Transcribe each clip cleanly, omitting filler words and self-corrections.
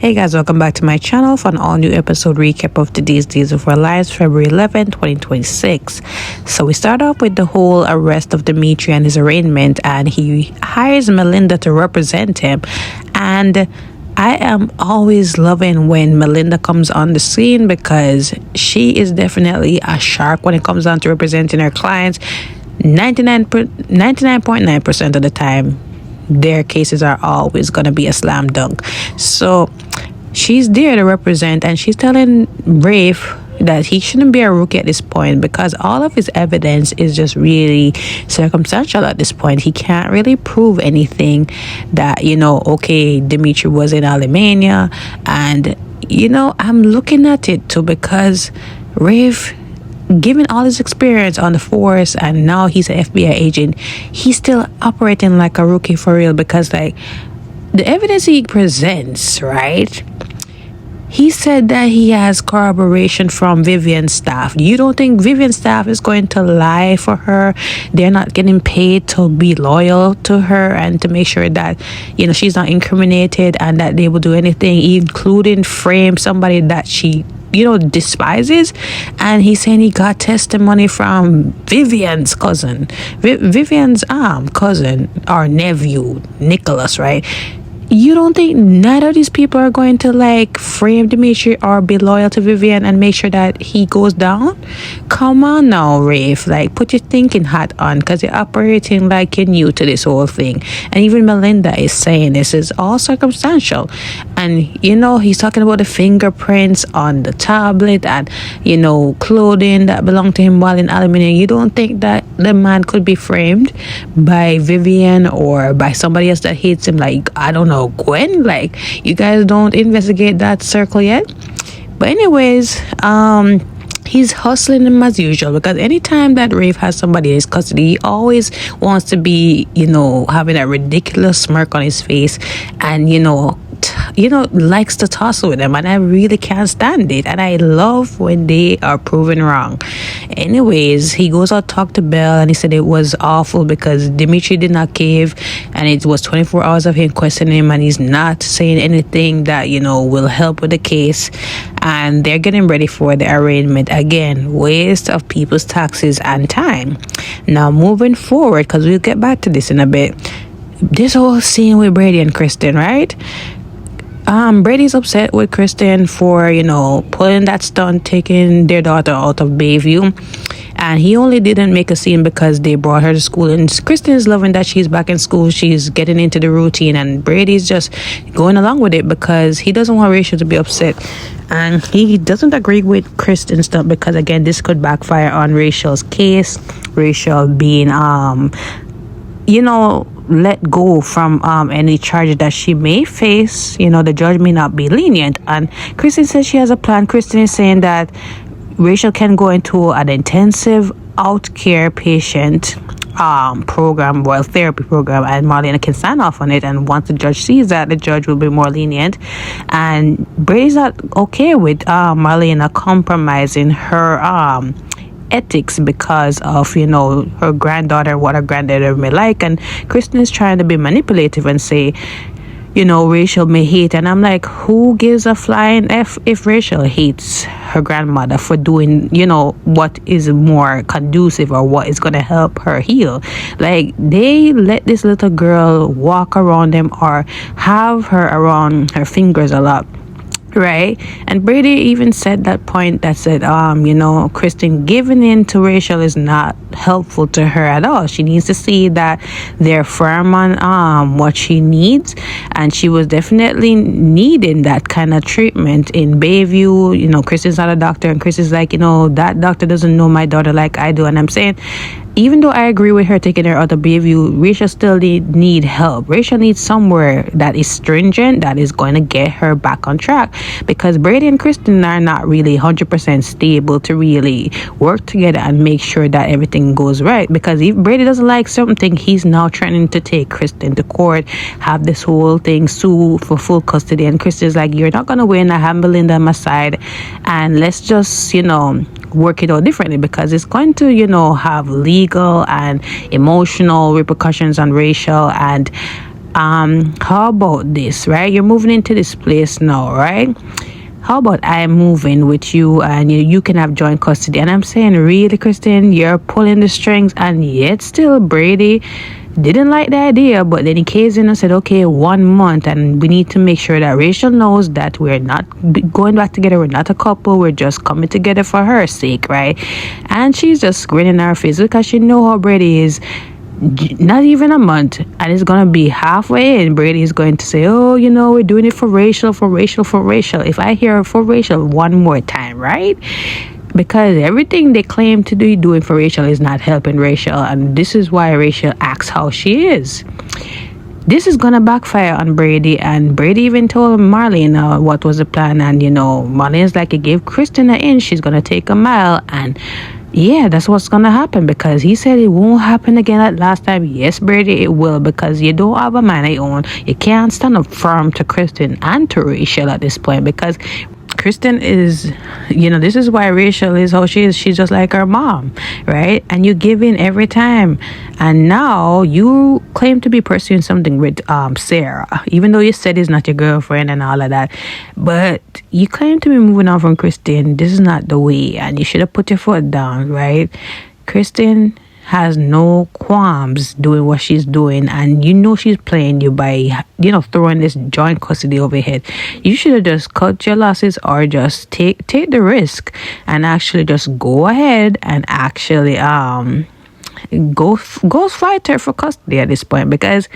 Hey guys, welcome back to my channel for an all new episode recap of today's Days of Our Lives, February 11, 2026. So we start off with the whole arrest of Dimitri and his arraignment, and he hires Melinda to represent him. And I am always loving when Melinda comes on the scene because she is definitely a shark when it comes down to representing her clients. 99.9% of the time, their cases are always going to be a slam dunk. So she's there to represent, and she's telling Rafe that he shouldn't be a rookie at this point because all of his evidence is just really circumstantial at this point. He can't really prove anything that, okay, Dimitri was in Alemania. And, I'm looking at it too because Rafe, given all his experience on the force and now he's an FBI agent, he's still operating like a rookie for real because the evidence he presents, right? He said that he has corroboration from Vivian's staff. You don't think Vivian's staff is going to lie for her? They're not getting paid to be loyal to her and to make sure that, she's not incriminated and that they will do anything, including frame somebody that she despises. And he's saying he got testimony from Vivian's cousin, Vivian's cousin or nephew, Nicholas, right? You don't think none of these people are going to frame Dimitri or be loyal to Vivian and make sure that he goes down? Come on now, Rafe. Put your thinking hat on because you're operating like you're new to this whole thing. And even Melinda is saying this is all circumstantial. And, he's talking about the fingerprints on the tablet and, clothing that belonged to him while in Aluminum. You don't think that the man could be framed by Vivian or by somebody else that hates him? I don't know, Gwen? You guys don't investigate that circle yet? But anyways, he's hustling him as usual because anytime that Rafe has somebody in his custody, he always wants to be, having a ridiculous smirk on his face and, likes to tussle with them, and I really can't stand it, and I love when they are proven wrong. Anyways, he goes out to talk to Belle, and he said it was awful because Dimitri did not cave, and it was 24 hours of him questioning him, and he's not saying anything that will help with the case. And they're getting ready for the arraignment. Again, waste of people's taxes and time. Now moving forward, because we'll get back to this in a bit, this whole scene with Brady and Kristen, right? Brady's upset with Kristen for, pulling that stunt, taking their daughter out of Bayview. And he only didn't make a scene because they brought her to school. And Kristen is loving that she's back in school. She's getting into the routine. And Brady's just going along with it because he doesn't want Rachel to be upset. And he doesn't agree with Kristen's stuff because, again, this could backfire on Rachel's case. Rachel being, let go from any charges that she may face. The judge may not be lenient. And Kristen says she has a plan. Kristen is saying that Rachel can go into an intensive out care patient program, therapy program, and Marlena can sign off on it. And once the judge sees that, the judge will be more lenient. And Brady's not okay with Marlena compromising her ethics because of her granddaughter, what her granddaughter may like. And Kristen is trying to be manipulative and say Rachel may hate, and I'm like, who gives a flying F if Rachel hates her grandmother for doing what is more conducive or what is going to help her heal? They let this little girl walk around them or have her around her fingers a lot, right? And Brady even said that point that said Kristen giving in to Rachel is not helpful to her at all. She needs to see that they're firm on what she needs, and she was definitely needing that kind of treatment in Bayview. Kristen's not a doctor, and Kristen's like, that doctor doesn't know my daughter like I do. And I'm saying, even though I agree with her taking her out of Bayview, Rachel still need help. Rachel needs somewhere that is stringent, that is going to get her back on track, because Brady and Kristen are not really 100% stable to really work together and make sure that everything goes right. Because if Brady doesn't like something, he's now trying to take Kristen to court, have this whole thing sue for full custody. And Kristen's like, you're not going to win. I have Melinda on my side, and let's just, work it out differently, because it's going to, have legal and emotional repercussions on Rachel. And how about this, right? You're moving into this place now, right? How about I move in with you and you can have joint custody? And I'm saying, really, Kristen, you're pulling the strings, and yet still Brady didn't like the idea, but then he caved in and said, okay, 1 month, and we need to make sure that Rachel knows that we're not going back together, we're not a couple, we're just coming together for her sake, right? And she's just grinning her face because she know how Brady is. Not even a month, and it's gonna be halfway in, Brady is going to say, oh, we're doing it for Rachel, for Rachel, for Rachel. If I hear for Rachel one more time, right? Because everything they claim to be doing for Rachel is not helping Rachel, and this is why Rachel acts how she is. This is gonna backfire on Brady, and Brady even told Marlene what was the plan, and Marlene's like, it gave Kristen an inch, she's gonna take a mile, and yeah, that's what's gonna happen, because he said it won't happen again like last time. Yes, Brady, it will, because you don't have a mind of your own. You can't stand up firm to Kristen and to Rachel at this point, because Kristen is, this is why Rachel is how she is. She's just like her mom, right? And you give in every time. And now you claim to be pursuing something with Sarah, even though you said it's not your girlfriend and all of that. But you claim to be moving on from Kristen. This is not the way, and you should have put your foot down, right? Kristen has no qualms doing what she's doing, and she's playing you by throwing this joint custody over your head. You should have just cut your losses, or just take the risk and actually just go ahead and actually go fight her for custody at this point, because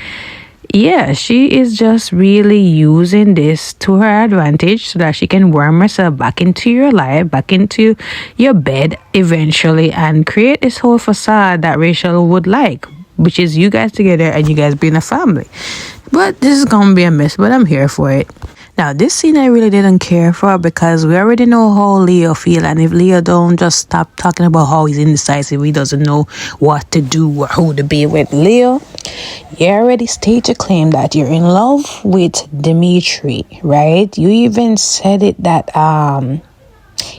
yeah, she is just really using this to her advantage so that she can worm herself back into your life, back into your bed eventually, and create this whole facade that Rachel would like, which is you guys together and you guys being a family. But this is gonna be a mess, but I'm here for it. Now, this scene I really didn't care for, because we already know how Leo feel, and if Leo don't just stop talking about how he's indecisive, he doesn't know what to do or who to be with. Leo, you already stated a claim that you're in love with Dimitri, right? You even said it that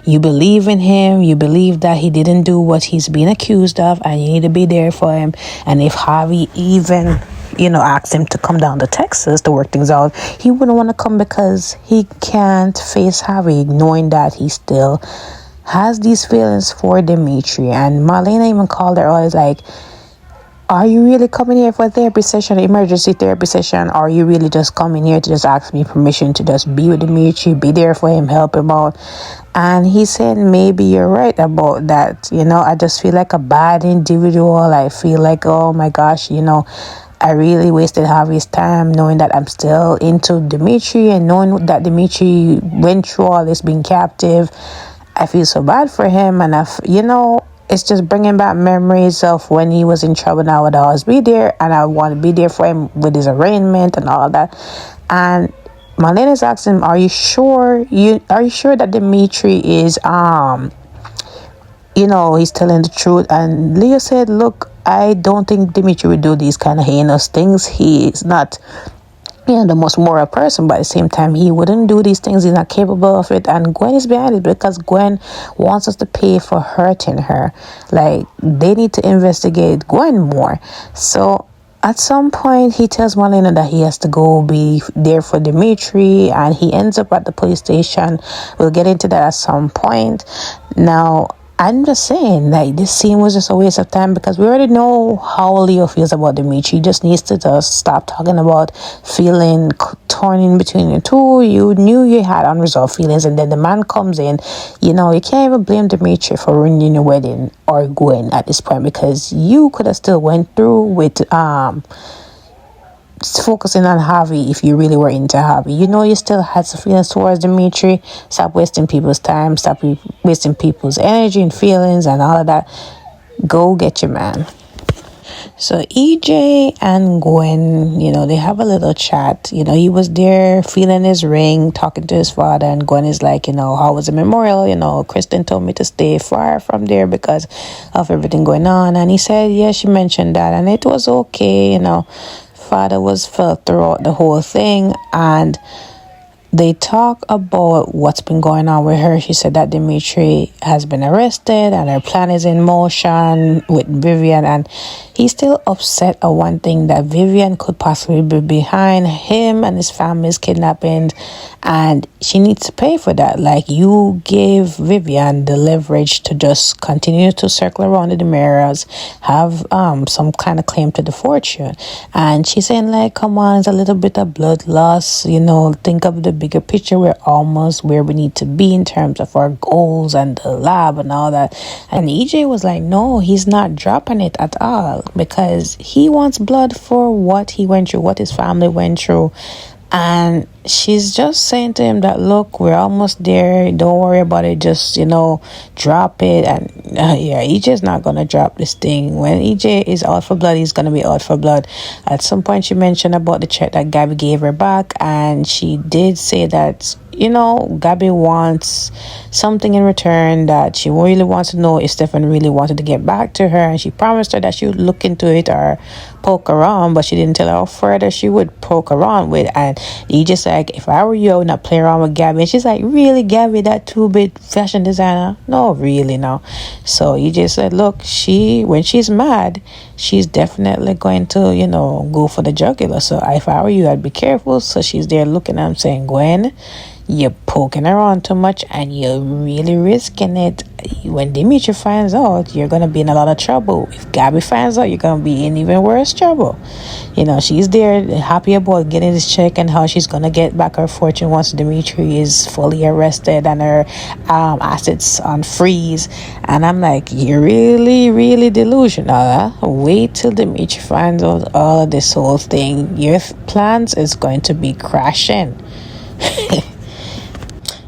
you believe in him, you believe that he didn't do what he's being accused of, and you need to be there for him. And if Harvey even asked him to come down to Texas to work things out, he wouldn't want to come, because he can't face Harvey, knowing that he still has these feelings for Dimitri. And Marlena even called her always like, are you really coming here for a therapy session, emergency therapy session? Or are you really just coming here to just ask me permission to just be with Dimitri, be there for him, help him out? And he said, maybe you're right about that. I just feel like a bad individual. I feel like, oh my gosh, I really wasted Harvey's time, knowing that I'm still into Dimitri, and knowing that Dimitri went through all this being captive. I feel so bad for him, and it's just bringing back memories of when he was in trouble. Now I would always be there, and I want to be there for him with his arraignment and all that. And Marlena's asking him, are you sure that Dimitri is he's telling the truth? And Leo said, look, I don't think Dimitri would do these kind of heinous things. He is not the most moral person, but at the same time, he wouldn't do these things. He's not capable of it. And Gwen is behind it, because Gwen wants us to pay for hurting her. Like, they need to investigate Gwen more. So at some point, he tells Marlena that he has to go be there for Dimitri, and he ends up at the police station. We'll get into that at some point. Now, I'm just saying that this scene was just a waste of time, because we already know how Leo feels about Dimitri. He just needs to just stop talking about feeling torn in between the two. You knew you had unresolved feelings, and then the man comes in. You can't even blame Dimitri for ruining your wedding or Gwen at this point, because you could have still went through with focusing on Harvey if you really were into Harvey. You still had some feelings towards Dimitri. Stop wasting people's time. Stop wasting people's energy and feelings and all of that. Go get your man. So EJ and Gwen, they have a little chat. He was there feeling his ring, talking to his father, and Gwen is like, how was the memorial? Kristen told me to stay far from there because of everything going on. And he said, yeah, she mentioned that, and it was okay. Father was felt throughout the whole thing, and They talk about what's been going on with her. She said that Dimitri has been arrested and her plan is in motion with Vivian, and he's still upset at one thing, that Vivian could possibly be behind him and his family's kidnapping, and she needs to pay for that. Like, you gave Vivian the leverage to just continue to circle around the Demiras, have some kind of claim to the fortune. And she's saying, like, come on, it's a little bit of blood loss, think of the bigger picture. We're almost where we need to be in terms of our goals and the lab and all that. And EJ was like, no, he's not dropping it at all, because he wants blood for what he went through, what his family went through. And she's just saying to him that, look, we're almost there. Don't worry about it. Just, drop it. And EJ's not going to drop this thing. When EJ is out for blood, he's going to be out for blood. At some point, she mentioned about the check that Gabby gave her back. And she did say that, Gabby wants something in return, that she really wants to know if Stefan really wanted to get back to her. And she promised her that she would look into it or poke around, but she didn't tell her how further she would poke around with. And he just like, if I were you, I would not play around with Gabby. And she's like, really, Gabby, that 2-bit fashion designer? No, really, no. So he just said, look, when she's mad, she's definitely going to, go for the jugular. So if I were you, I'd be careful. So she's there looking at him saying, Gwen, you're poking around too much and you're really risking it. When Dimitri finds out, you're going to be in a lot of trouble. If Gabby finds out, you're going to be in even worse trouble. She's there happy about getting this check and how she's going to get back her fortune once Dimitri is fully arrested and her assets on freeze. And I'm like, you're really, really delusional. Huh? Wait till Dimitri finds out all of this whole thing. Your plans is going to be crashing.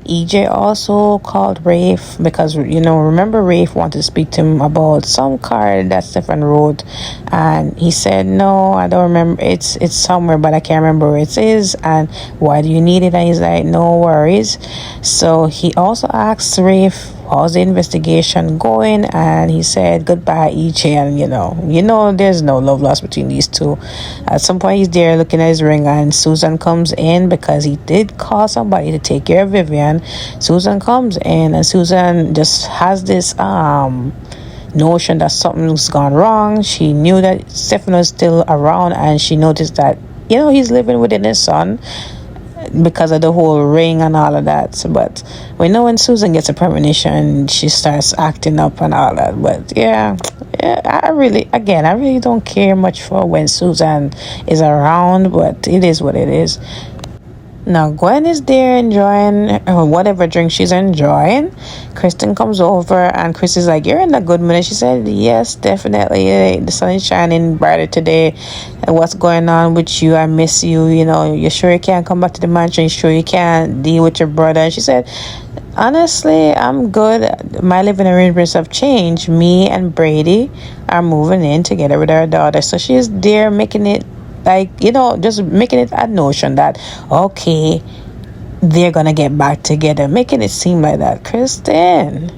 EJ also called Rafe because, remember Rafe wanted to speak to him about some card that Stefan wrote, and he said, no, I don't remember. It's somewhere, but I can't remember where it is, and why do you need it? And he's like, no worries. So he also asked Rafe, how's the investigation going? And he said, goodbye, EJ. And there's no love lost between these two. At some point, he's there looking at his ring, and Susan comes in because he did call somebody to take care of Vivian. Susan comes in, and Susan just has this notion that something's gone wrong. She knew that Stefan was still around, and she noticed that he's living within his son because of the whole ring and all of that. But we know when Susan gets a premonition, she starts acting up and all that. But yeah, I really don't care much for when Susan is around, but it is what it is. Now, Gwen is there enjoying whatever drink she's enjoying. Kristen comes over, and Chris is like, you're in a good mood. She said, yes, definitely. The sun is shining brighter today. What's going on with you? I miss you. You sure you can't come back to the mansion? You sure you can't deal with your brother? And she said, honestly, I'm good. My living arrangements have changed. Me and Brady are moving in together with our daughter. So she's there making it just making it a notion that, okay, they're gonna get back together, making it seem like that. Kristen,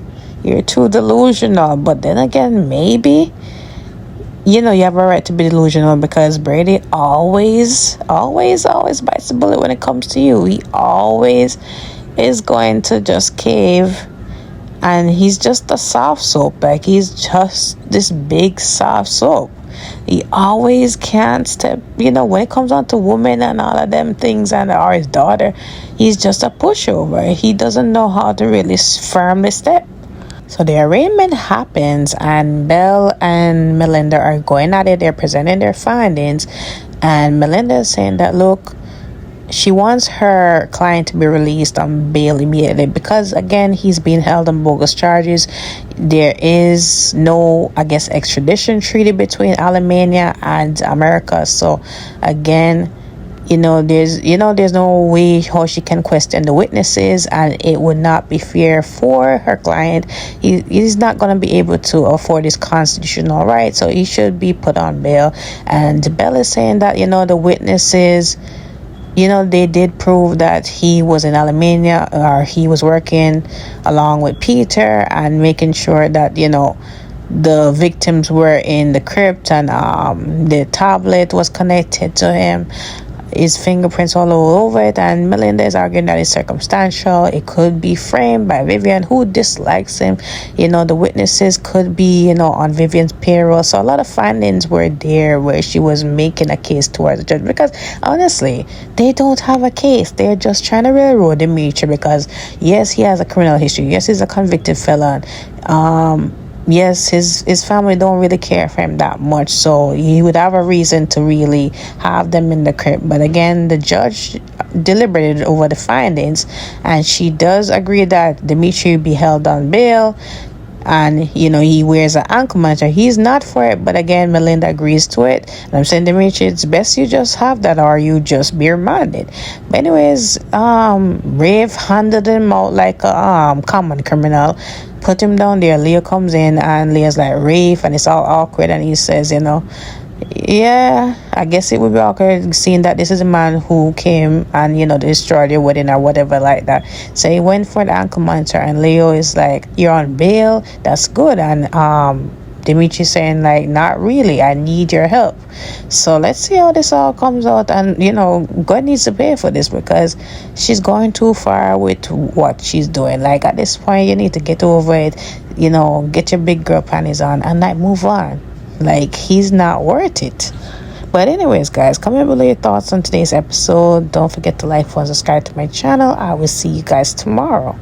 you're too delusional. But then again, maybe you have a right to be delusional, because Brady always bites the bullet when it comes to you. He always is going to just cave, and he's just a soft soap. Like, he's just this big soft soap. He always can't step, when it comes on to women and all of them things, and or his daughter, he's just a pushover. He doesn't know how to really firmly step. So the arraignment happens, and Belle and Melinda are going at it. They're presenting their findings, and Melinda is saying that, look, she wants her client to be released on bail immediately because, again, he's being held on bogus charges. There is no, extradition treaty between Alemania and America. So, again, there's no way how she can question the witnesses, and it would not be fair for her client. He's not going to be able to afford his constitutional right, so he should be put on bail. And Belle is saying that, the witnesses, they did prove that he was in Alemania, or he was working along with Peter and making sure that, the victims were in the crypt, and the tablet was connected to him. his fingerprints all over it, and Melinda is arguing that it's circumstantial. It could be framed by Vivian, who dislikes him. The witnesses could be, on Vivian's payroll. So a lot of findings were there where she was making a case towards the judge, because honestly, they don't have a case. They're just trying to railroad Dimitri because yes, he has a criminal history. Yes, he's a convicted felon. Yes, his family don't really care for him that much, so he would have a reason to really have them in the crib. But again, the judge deliberated over the findings, and she does agree that Dimitri be held on bail, and he wears an ankle monitor. He's not for it, but again, Melinda agrees to it, and I'm saying, Dimitri, it's best you just have that, or you just be remanded. But anyways, Rafe handed him out like a common criminal, put him down there. Leo comes in, and Leo's like, Rafe, and it's all awkward, and he says, yeah, I guess it would be awkward seeing that this is a man who came and destroyed your wedding or whatever like that. So he went for the ankle monitor, and Leo is like, you're on bail, that's good. And Dimitri saying like, not really, I need your help. So let's see how this all comes out. And God needs to pay for this, because she's going too far with what she's doing. Like, at this point, you need to get over it, get your big girl panties on and like move on. Like, he's not worth it. But anyways, guys, comment below your thoughts on today's episode. Don't forget to like, follow, subscribe to my channel. I will see you guys tomorrow.